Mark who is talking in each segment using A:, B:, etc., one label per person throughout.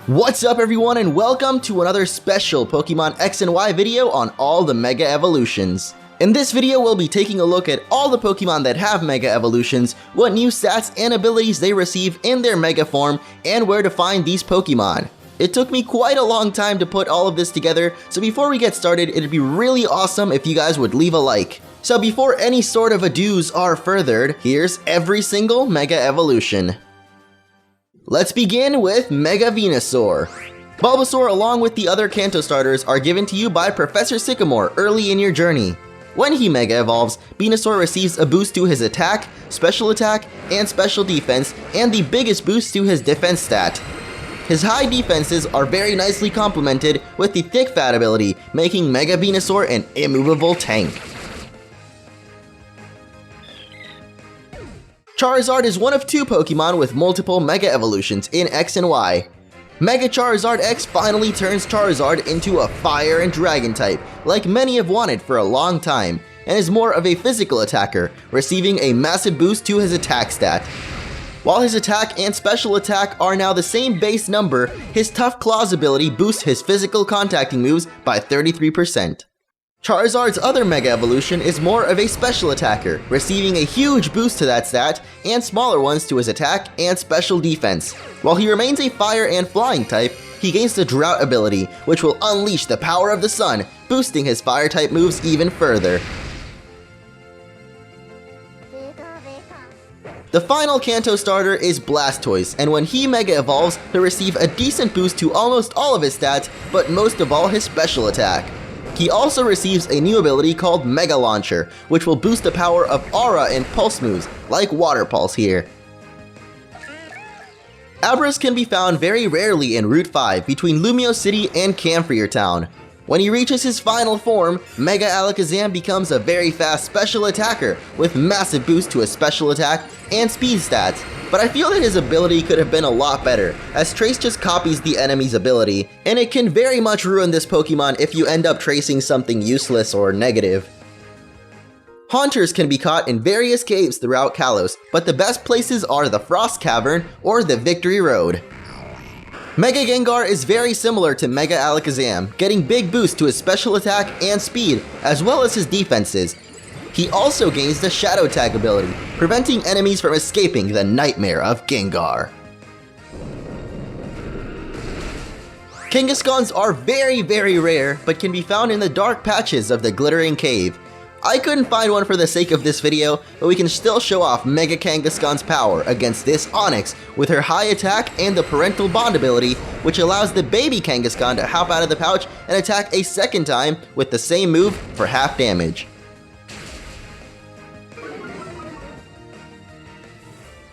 A: What's up everyone and welcome to another special Pokemon X and Y video on all the Mega Evolutions. In this video we'll be taking a look at all the Pokemon that have Mega Evolutions, what new stats and abilities they receive in their Mega form, and where to find these Pokemon. It took me quite a long time to put all of this together, so before we get started it'd be really awesome if you guys would leave a like. So before any sort of ados are furthered, here's every single Mega Evolution. Let's begin with Mega Venusaur. Bulbasaur along with the other Kanto starters are given to you by Professor Sycamore early in your journey. When he Mega Evolves, Venusaur receives a boost to his attack, special attack, and special defense, and the biggest boost to his defense stat. His high defenses are very nicely complemented with the Thick Fat ability, making Mega Venusaur an immovable tank. Charizard is one of two Pokemon with multiple Mega Evolutions in X and Y. Mega Charizard X finally turns Charizard into a Fire and Dragon type, like many have wanted for a long time, and is more of a physical attacker, receiving a massive boost to his attack stat. While his attack and special attack are now the same base number, his Tough Claws ability boosts his physical contacting moves by 33%. Charizard's other Mega Evolution is more of a special attacker, receiving a huge boost to that stat, and smaller ones to his attack and special defense. While he remains a Fire and Flying type, he gains the Drought ability, which will unleash the power of the sun, boosting his Fire type moves even further. The final Kanto starter is Blastoise, and when he Mega Evolves, he'll receive a decent boost to almost all of his stats, but most of all his special attack. He also receives a new ability called Mega Launcher, which will boost the power of Aura and Pulse moves, like Water Pulse here. Ampharos can be found very rarely in Route 5 between Lumio City and Camphor Town. When he reaches his final form, Mega Alakazam becomes a very fast special attacker with massive boost to his special attack and speed stats, but I feel that his ability could have been a lot better, as Trace just copies the enemy's ability, and it can very much ruin this Pokemon if you end up tracing something useless or negative. Haunters can be caught in various caves throughout Kalos, but the best places are the Frost Cavern or the Victory Road. Mega Gengar is very similar to Mega Alakazam, getting big boosts to his special attack and speed, as well as his defenses. He also gains the Shadow Tag ability, preventing enemies from escaping the nightmare of Gengar. Kangaskhan's are very rare, but can be found in the dark patches of the Glittering Cave. I couldn't find one for the sake of this video, but we can still show off Mega Kangaskhan's power against this Onix with her high attack and the Parental Bond ability, which allows the baby Kangaskhan to hop out of the pouch and attack a second time with the same move for half damage.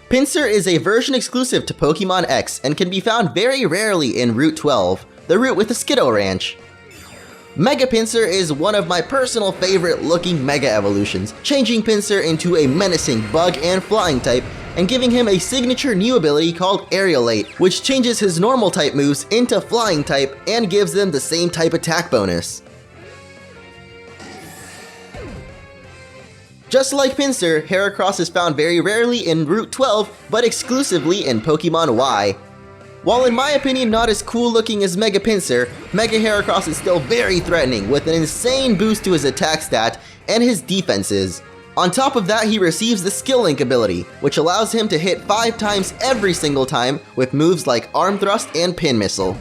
A: Pinsir is a version exclusive to Pokemon X and can be found very rarely in Route 12, the route with the Skiddo Ranch. Mega Pinsir is one of my personal favorite looking Mega Evolutions, changing Pinsir into a menacing bug and flying type and giving him a signature new ability called Aerodactyl, which changes his normal type moves into flying type and gives them the same type attack bonus. Just like Pinsir, Heracross is found very rarely in Route 12, but exclusively in Pokemon Y. While in my opinion not as cool looking as Mega Pinsir, Mega Heracross is still very threatening with an insane boost to his attack stat and his defenses. On top of that, he receives the Skill Link ability, which allows him to hit 5 times every single time with moves like Arm Thrust and Pin Missile.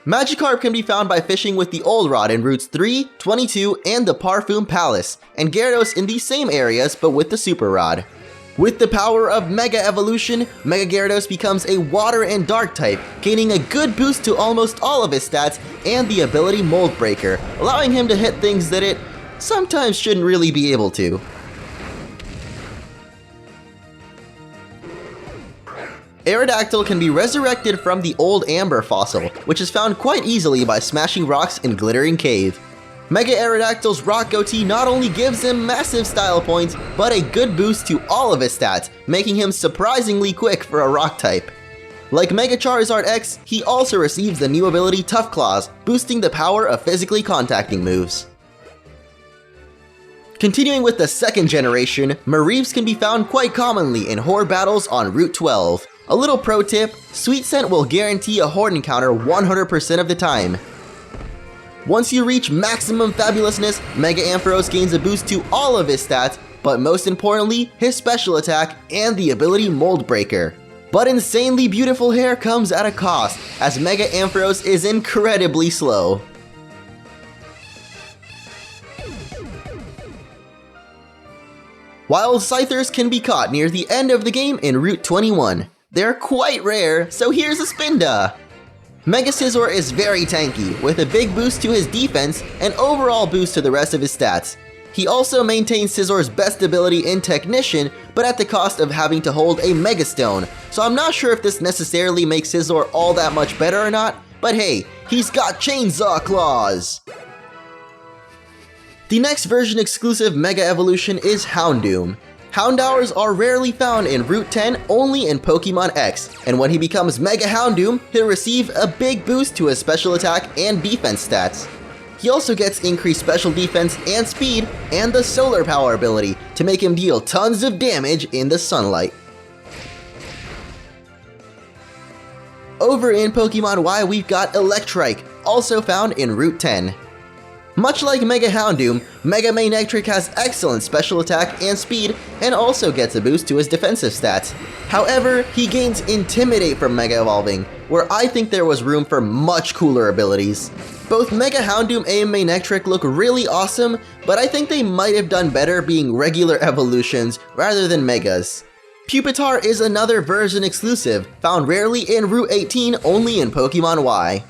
A: Magikarp can be found by fishing with the Old Rod in Routes 3, 22, and the Parfum Palace, and Gyarados in these same areas but with the Super Rod. With the power of Mega Evolution, Mega Gyarados becomes a Water and Dark type, gaining a good boost to almost all of his stats and the ability Mold Breaker, allowing him to hit things that it sometimes shouldn't really be able to. Aerodactyl can be resurrected from the old Amber fossil, which is found quite easily by smashing rocks in Glittering Cave. Mega Aerodactyl's Rock Goatee not only gives him massive style points, but a good boost to all of his stats, making him surprisingly quick for a rock type. Like Mega Charizard X, he also receives the new ability Tough Claws, boosting the power of physically contacting moves. Continuing with the second generation, Mareeves can be found quite commonly in horde battles on Route 12. A little pro tip, Sweet Scent will guarantee a horde encounter 100% of the time. Once you reach maximum fabulousness, Mega Ampharos gains a boost to all of his stats, but most importantly, his special attack and the ability Mold Breaker. But insanely beautiful hair comes at a cost, as Mega Ampharos is incredibly slow. Wild Scythers can be caught near the end of the game in Route 21. They're quite rare, so here's a Spinda! Mega Scizor is very tanky, with a big boost to his defense and overall boost to the rest of his stats. He also maintains Scizor's best ability in Technician, but at the cost of having to hold a Mega Stone, so I'm not sure if this necessarily makes Scizor all that much better or not, but hey, he's got Chainsaw Claws! The next version exclusive Mega Evolution is Houndoom. Houndours are rarely found in Route 10 only in Pokémon X, and when he becomes Mega Houndoom, he'll receive a big boost to his special attack and defense stats. He also gets increased special defense and speed, and the solar power ability to make him deal tons of damage in the sunlight. Over in Pokemon Y, we've got Electrike, also found in Route 10. Much like Mega Houndoom, Mega Manectric has excellent special attack and speed, and also gets a boost to his defensive stats. However, he gains Intimidate from Mega Evolving, where I think there was room for much cooler abilities. Both Mega Houndoom and Manectric look really awesome, but I think they might have done better being regular evolutions rather than Megas. Pupitar is another version exclusive, found rarely in Route 18 only in Pokemon Y.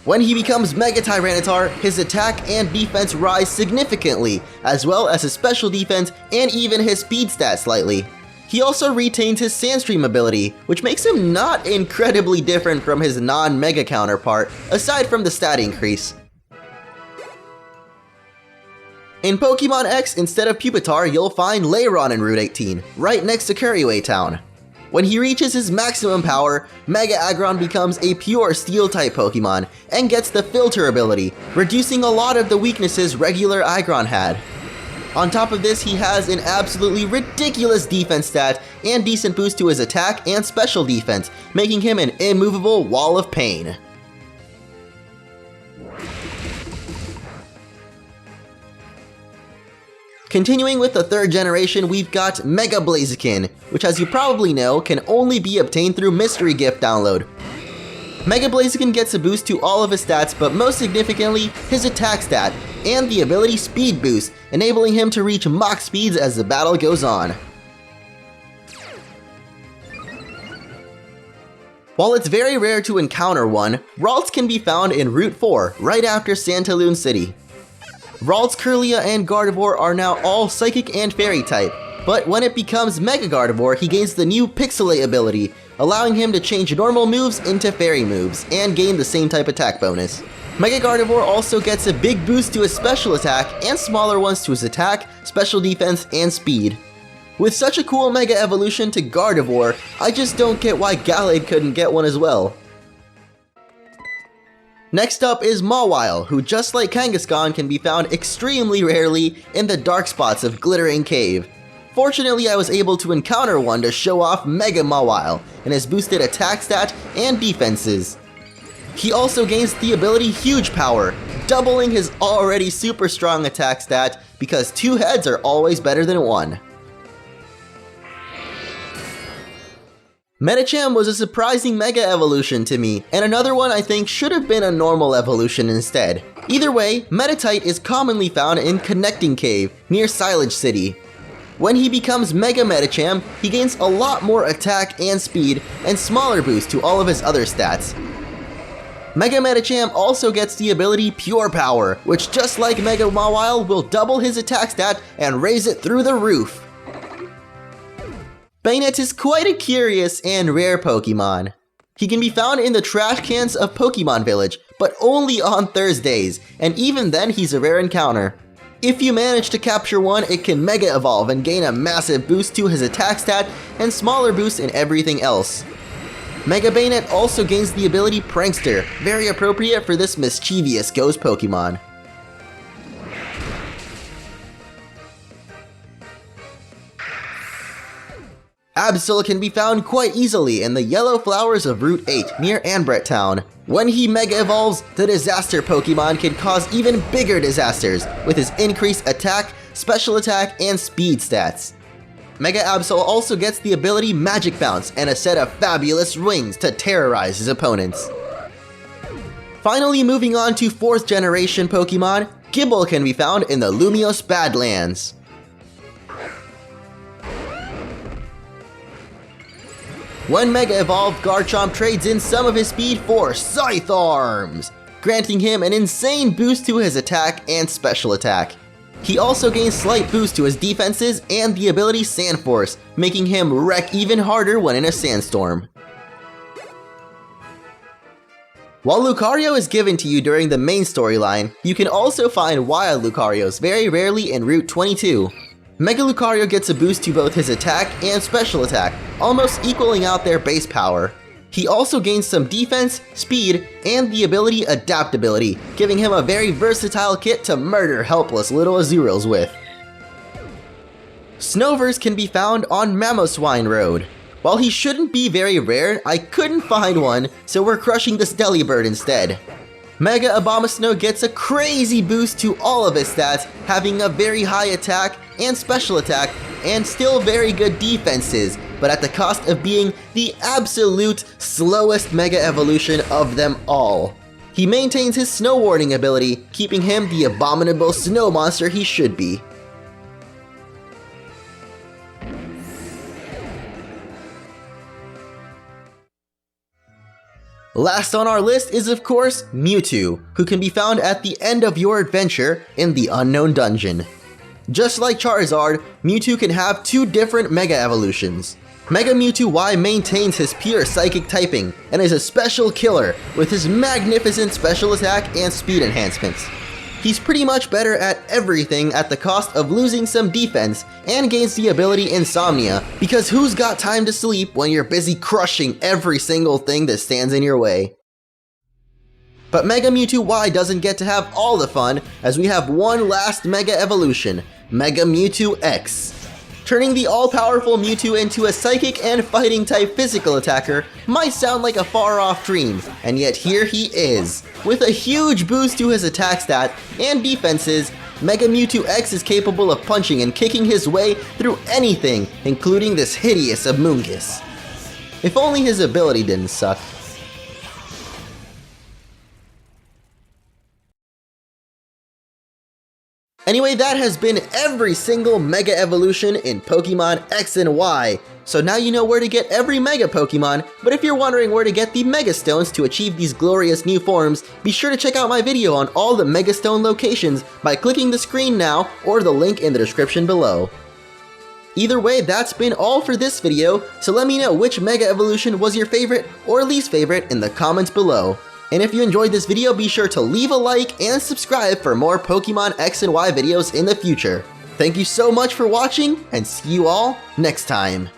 A: When he becomes Mega Tyranitar, his attack and defense rise significantly, as well as his special defense and even his speed stat slightly. He also retains his Sandstream ability, which makes him not incredibly different from his non-Mega counterpart, aside from the stat increase. In Pokemon X, instead of Pupitar, you'll find Lairon in Route 18, right next to Kuriway Town. When he reaches his maximum power, Mega Aggron becomes a pure Steel-type Pokemon, and gets the Filter ability, reducing a lot of the weaknesses regular Aggron had. On top of this, he has an absolutely ridiculous defense stat and decent boost to his attack and special defense, making him an immovable wall of pain. Continuing with the third generation, we've got Mega Blaziken, which as you probably know, can only be obtained through Mystery Gift download. Mega Blaziken gets a boost to all of his stats, but most significantly, his attack stat, and the ability Speed Boost, enabling him to reach Mach speeds as the battle goes on. While it's very rare to encounter one, Ralts can be found in Route 4, right after Santaloon City. Ralts, Kirlia, and Gardevoir are now all Psychic and Fairy type, but when it becomes Mega Gardevoir, he gains the new Pixelate ability, allowing him to change normal moves into Fairy moves, and gain the same type attack bonus. Mega Gardevoir also gets a big boost to his special attack, and smaller ones to his attack, special defense, and speed. With such a cool Mega Evolution to Gardevoir, I just don't get why Gallade couldn't get one as well. Next up is Mawile, who just like Kangaskhan can be found extremely rarely in the dark spots of Glittering Cave. Fortunately, I was able to encounter one to show off Mega Mawile and his boosted attack stat and defenses. He also gains the ability Huge Power, doubling his already super strong attack stat because 2 heads are always better than 1. Medicham was a surprising Mega Evolution to me, and another one I think should have been a normal evolution instead. Either way, Meditite is commonly found in Connecting Cave, near Silage City. When he becomes Mega Medicham, he gains a lot more attack and speed, and smaller boost to all of his other stats. Mega Medicham also gets the ability Pure Power, which just like Mega Mawile will double his attack stat and raise it through the roof. Banette is quite a curious and rare Pokemon. He can be found in the trash cans of Pokemon Village, but only on Thursdays, and even then he's a rare encounter. If you manage to capture one, it can Mega Evolve and gain a massive boost to his attack stat and smaller boosts in everything else. Mega Banette also gains the ability Prankster, very appropriate for this mischievous ghost Pokemon. Absol can be found quite easily in the yellow flowers of Route 8 near Anbret Town. When he Mega Evolves, the Disaster Pokemon can cause even bigger disasters with his increased attack, special attack, and speed stats. Mega Absol also gets the ability Magic Bounce and a set of fabulous wings to terrorize his opponents. Finally, moving on to 4th generation Pokemon, Gible can be found in the Lumiose Badlands. When Mega Evolved, Garchomp trades in some of his speed for Scythe Arms, granting him an insane boost to his attack and special attack. He also gains slight boost to his defenses and the ability Sand Force, making him wreck even harder when in a sandstorm. While Lucario is given to you during the main storyline, you can also find Wild Lucarios very rarely in Route 22. Mega Lucario gets a boost to both his attack and special attack, almost equaling out their base power. He also gains some defense, speed, and the ability Adaptability, giving him a very versatile kit to murder helpless little Azurils with. Snover's can be found on Mamoswine Road. While he shouldn't be very rare, I couldn't find one, so we're crushing this Delibird instead. Mega Abomasnow gets a crazy boost to all of his stats, having a very high attack and special attack, and still very good defenses, but at the cost of being the absolute slowest Mega Evolution of them all. He maintains his Snow Warning ability, keeping him the abominable snow monster he should be. Last on our list is of course Mewtwo, who can be found at the end of your adventure in the Unknown Dungeon. Just like Charizard, Mewtwo can have 2 different Mega Evolutions. Mega Mewtwo Y maintains his pure Psychic typing and is a special killer with his magnificent special attack and speed enhancements. He's pretty much better at everything at the cost of losing some defense and gains the ability Insomnia, because who's got time to sleep when you're busy crushing every single thing that stands in your way? But Mega Mewtwo Y doesn't get to have all the fun, as we have one last Mega Evolution, Mega Mewtwo X. Turning the all-powerful Mewtwo into a Psychic and Fighting-type physical attacker might sound like a far-off dream, and yet here he is. With a huge boost to his attack stat and defenses, Mega Mewtwo X is capable of punching and kicking his way through anything, including this hideous Amoonguss. If only his ability didn't suck. Anyway, that has been every single Mega Evolution in Pokemon X and Y. So now you know where to get every Mega Pokemon, but if you're wondering where to get the Mega Stones to achieve these glorious new forms, be sure to check out my video on all the Mega Stone locations by clicking the screen now or the link in the description below. Either way, that's been all for this video, so let me know which Mega Evolution was your favorite or least favorite in the comments below. And if you enjoyed this video, be sure to leave a like and subscribe for more Pokemon X and Y videos in the future. Thank you so much for watching, and see you all next time.